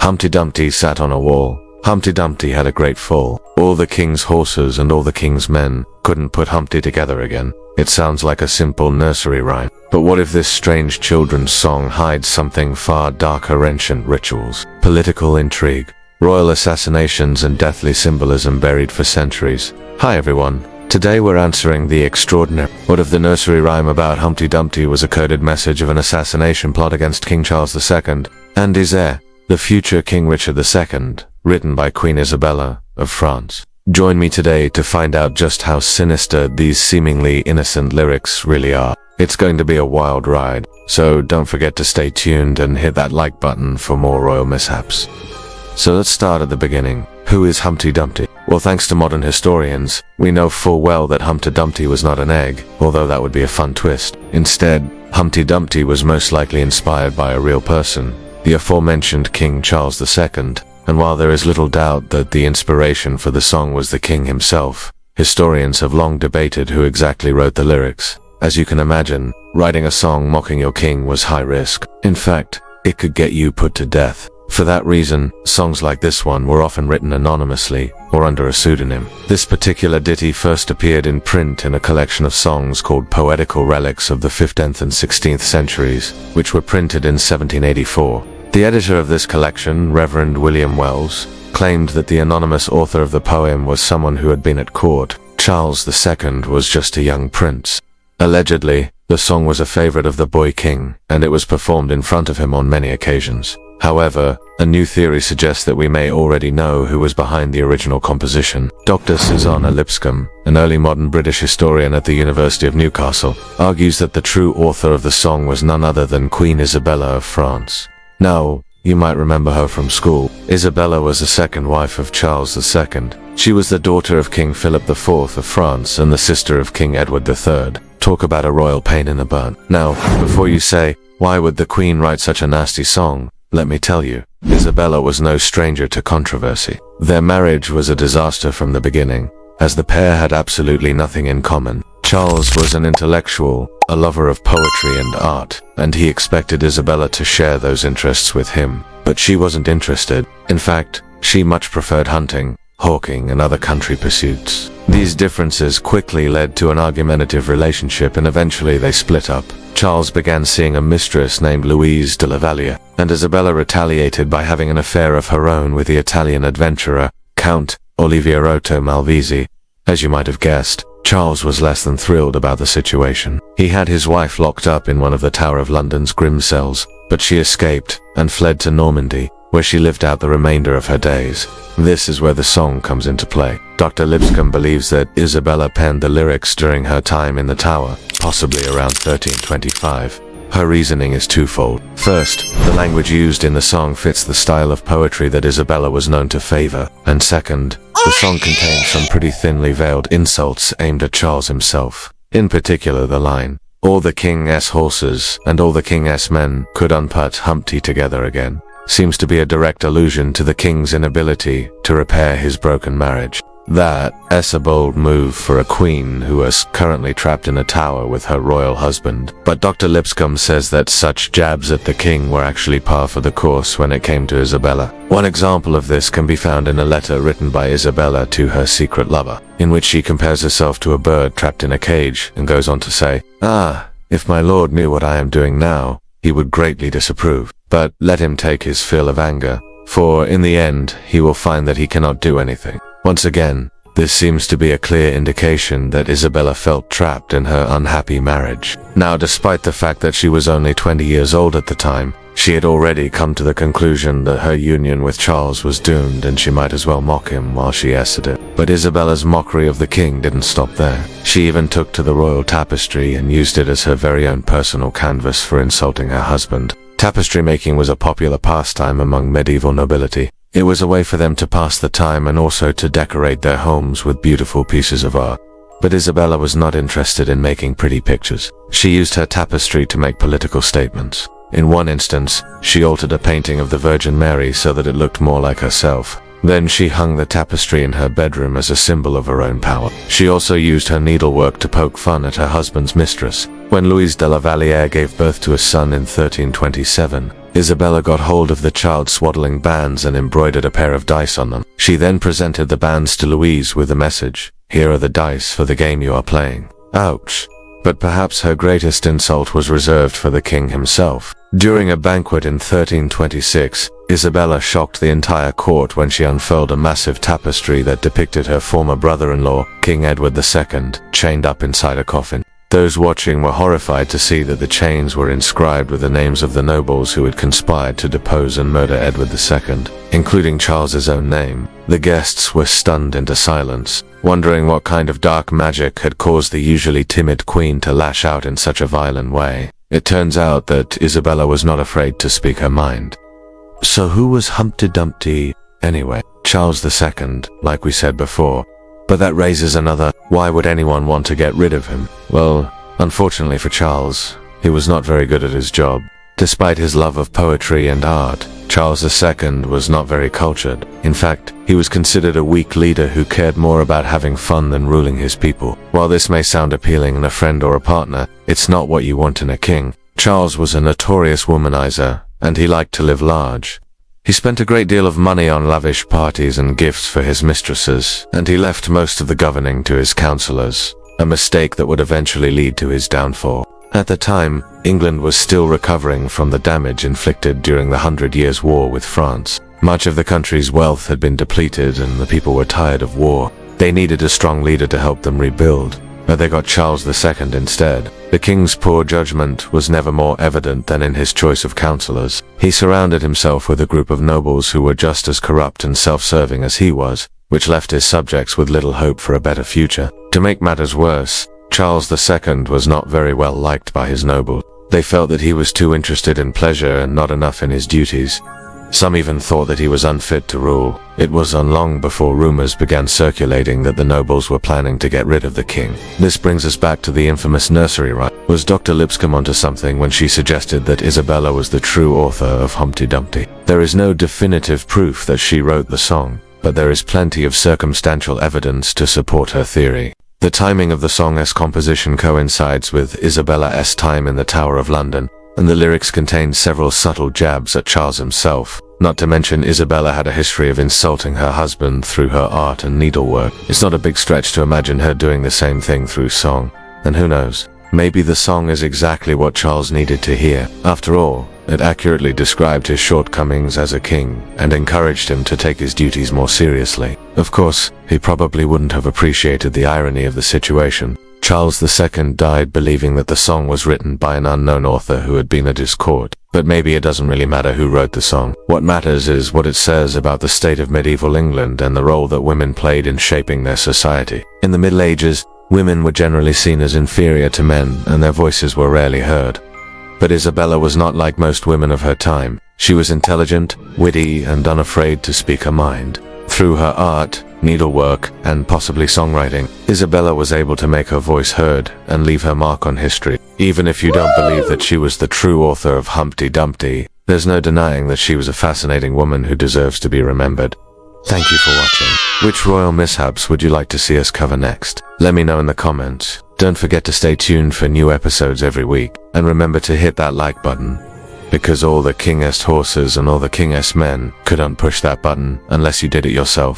Humpty Dumpty sat on a wall. Humpty Dumpty had a great fall. All the king's horses and all the king's men couldn't put Humpty together again. It sounds like a simple nursery rhyme. But what if this strange children's song hides something far darker? Ancient rituals, political intrigue, royal assassinations, and deathly symbolism buried for centuries. Hi everyone. Today we're answering the extraordinary. What if the nursery rhyme about Humpty Dumpty was a coded message of an assassination plot against King Charles II and his heir, the future King Richard II, written by Queen Isabella of France? Join me today to find out just how sinister these seemingly innocent lyrics really are. It's going to be a wild ride, so don't forget to stay tuned and hit that like button for more royal mishaps. So let's start at the beginning. Who is Humpty Dumpty? Well, thanks to modern historians, we know full well that Humpty Dumpty was not an egg, although that would be a fun twist. Instead, Humpty Dumpty was most likely inspired by a real person, the aforementioned King Charles II, and while there is little doubt that the inspiration for the song was the king himself, historians have long debated who exactly wrote the lyrics. As you can imagine, writing a song mocking your king was high risk. In fact, it could get you put to death. For that reason, songs like this one were often written anonymously or under a pseudonym. This particular ditty first appeared in print in a collection of songs called Poetical Relics of the 15th and 16th centuries, which were printed in 1784. The editor of this collection, Reverend William Wells, claimed that the anonymous author of the poem was someone who had been at court. Charles II was just a young prince. Allegedly, the song was a favorite of the boy king, and it was performed in front of him on many occasions. However, a new theory suggests that we may already know who was behind the original composition. Dr. Susanna Lipscomb, an early modern British historian at the University of Newcastle, argues that the true author of the song was none other than Queen Isabella of France. Now, you might remember her from school. Isabella was the second wife of Charles II. She was the daughter of King Philip IV of France and the sister of King Edward III. Talk about a royal pain in the butt. Now, before you say, why would the Queen write such a nasty song? Let me tell you, Isabella was no stranger to controversy. Their marriage was a disaster from the beginning, as the pair had absolutely nothing in common. Charles was an intellectual, a lover of poetry and art, and he expected Isabella to share those interests with him. But she wasn't interested. In fact, she much preferred hunting, hawking, and other country pursuits. These differences quickly led to an argumentative relationship, and eventually they split up. Charles began seeing a mistress named Louise de la Valliere, and Isabella retaliated by having an affair of her own with the Italian adventurer, Count Oliviero Malvisi. As you might have guessed, Charles was less than thrilled about the situation. He had his wife locked up in one of the Tower of London's grim cells, but she escaped and fled to Normandy, where she lived out the remainder of her days. This is where the song comes into play. Dr. Lipscomb believes that Isabella penned the lyrics during her time in the Tower, possibly around 1325. Her reasoning is twofold. First, the language used in the song fits the style of poetry that Isabella was known to favor. And second, the song contains some pretty thinly veiled insults aimed at Charles himself. In particular, the line, "All the king's horses and all the king's men could unput Humpty together again," seems to be a direct allusion to the king's inability to repair his broken marriage. That's a bold move for a queen who is currently trapped in a tower with her royal husband. But Dr. Lipscomb says that such jabs at the king were actually par for the course when it came to Isabella. One example of this can be found in a letter written by Isabella to her secret lover, in which she compares herself to a bird trapped in a cage and goes on to say, if my lord knew what I am doing now, he would greatly disapprove. But let him take his fill of anger, for in the end he will find that he cannot do anything. Once again, this seems to be a clear indication that Isabella felt trapped in her unhappy marriage. Now, despite the fact that she was only 20 years old at the time, she had already come to the conclusion that her union with Charles was doomed and she might as well mock him while she essayed it. But Isabella's mockery of the king didn't stop there. She even took to the royal tapestry and used it as her very own personal canvas for insulting her husband. Tapestry making was a popular pastime among medieval nobility. It was a way for them to pass the time and also to decorate their homes with beautiful pieces of art. But Isabella was not interested in making pretty pictures. She used her tapestry to make political statements. In one instance, she altered a painting of the Virgin Mary so that it looked more like herself. Then she hung the tapestry in her bedroom as a symbol of her own power. She also used her needlework to poke fun at her husband's mistress. When Louise de la Valliere gave birth to a son in 1327, Isabella got hold of the child's swaddling bands and embroidered a pair of dice on them. She then presented the bands to Louise with a message: "Here are the dice for the game you are playing." Ouch. But perhaps her greatest insult was reserved for the king himself. During a banquet in 1326, Isabella shocked the entire court when she unfurled a massive tapestry that depicted her former brother-in-law, King Edward II, chained up inside a coffin. Those watching were horrified to see that the chains were inscribed with the names of the nobles who had conspired to depose and murder Edward II, including Charles's own name. The guests were stunned into silence, wondering what kind of dark magic had caused the usually timid queen to lash out in such a violent way. It turns out that Isabella was not afraid to speak her mind. So who was Humpty Dumpty anyway? Charles II, like we said before. But that raises another, why would anyone want to get rid of him? Well, unfortunately for Charles, he was not very good at his job. Despite his love of poetry and art, Charles II was not very cultured. In fact, he was considered a weak leader who cared more about having fun than ruling his people. While this may sound appealing in a friend or a partner, it's not what you want in a king. Charles was a notorious womanizer, and he liked to live large. He spent a great deal of money on lavish parties and gifts for his mistresses, and he left most of the governing to his counselors, a mistake that would eventually lead to his downfall. At the time, England was still recovering from the damage inflicted during the 100 Years' War with France. Much of the country's wealth had been depleted and the people were tired of war. They needed a strong leader to help them rebuild, but they got Charles II instead. The king's poor judgment was never more evident than in his choice of counselors. He surrounded himself with a group of nobles who were just as corrupt and self-serving as he was, which left his subjects with little hope for a better future. To make matters worse, Charles II was not very well liked by his nobles. They felt that he was too interested in pleasure and not enough in his duties. Some even thought that he was unfit to rule. It wasn't long before rumors began circulating that the nobles were planning to get rid of the king. This brings us back to the infamous Nursery rhyme. Was Dr. Lipscomb onto something when she suggested that Isabella was the true author of Humpty Dumpty? There is no definitive proof that she wrote the song, but there is plenty of circumstantial evidence to support her theory. The timing of the song's composition coincides with Isabella's time in the Tower of London, and the lyrics contain several subtle jabs at Charles himself. Not to mention, Isabella had a history of insulting her husband through her art and needlework. It's not a big stretch to imagine her doing the same thing through song. And who knows, maybe the song is exactly what Charles needed to hear. After all, it accurately described his shortcomings as a king and encouraged him to take his duties more seriously. Of course, he probably wouldn't have appreciated the irony of the situation. Charles II died believing that the song was written by an unknown author who had been at his court. But maybe it doesn't really matter who wrote the song. What matters is what it says about the state of medieval England and the role that women played in shaping their society. In the Middle Ages, women were generally seen as inferior to men, and their voices were rarely heard. But Isabella was not like most women of her time. She was intelligent, witty, and unafraid to speak her mind. Through her art, needlework, and possibly songwriting, Isabella was able to make her voice heard and leave her mark on history. Even if you don't believe that she was the true author of Humpty Dumpty, there's no denying that she was a fascinating woman who deserves to be remembered. Thank you for watching. Which royal mishaps would you like to see us cover next? Let me know in the comments. Don't forget to stay tuned for new episodes every week, and remember to hit that like button, because all the kingest horses and all the kingest men couldn't push that button unless you did it yourself.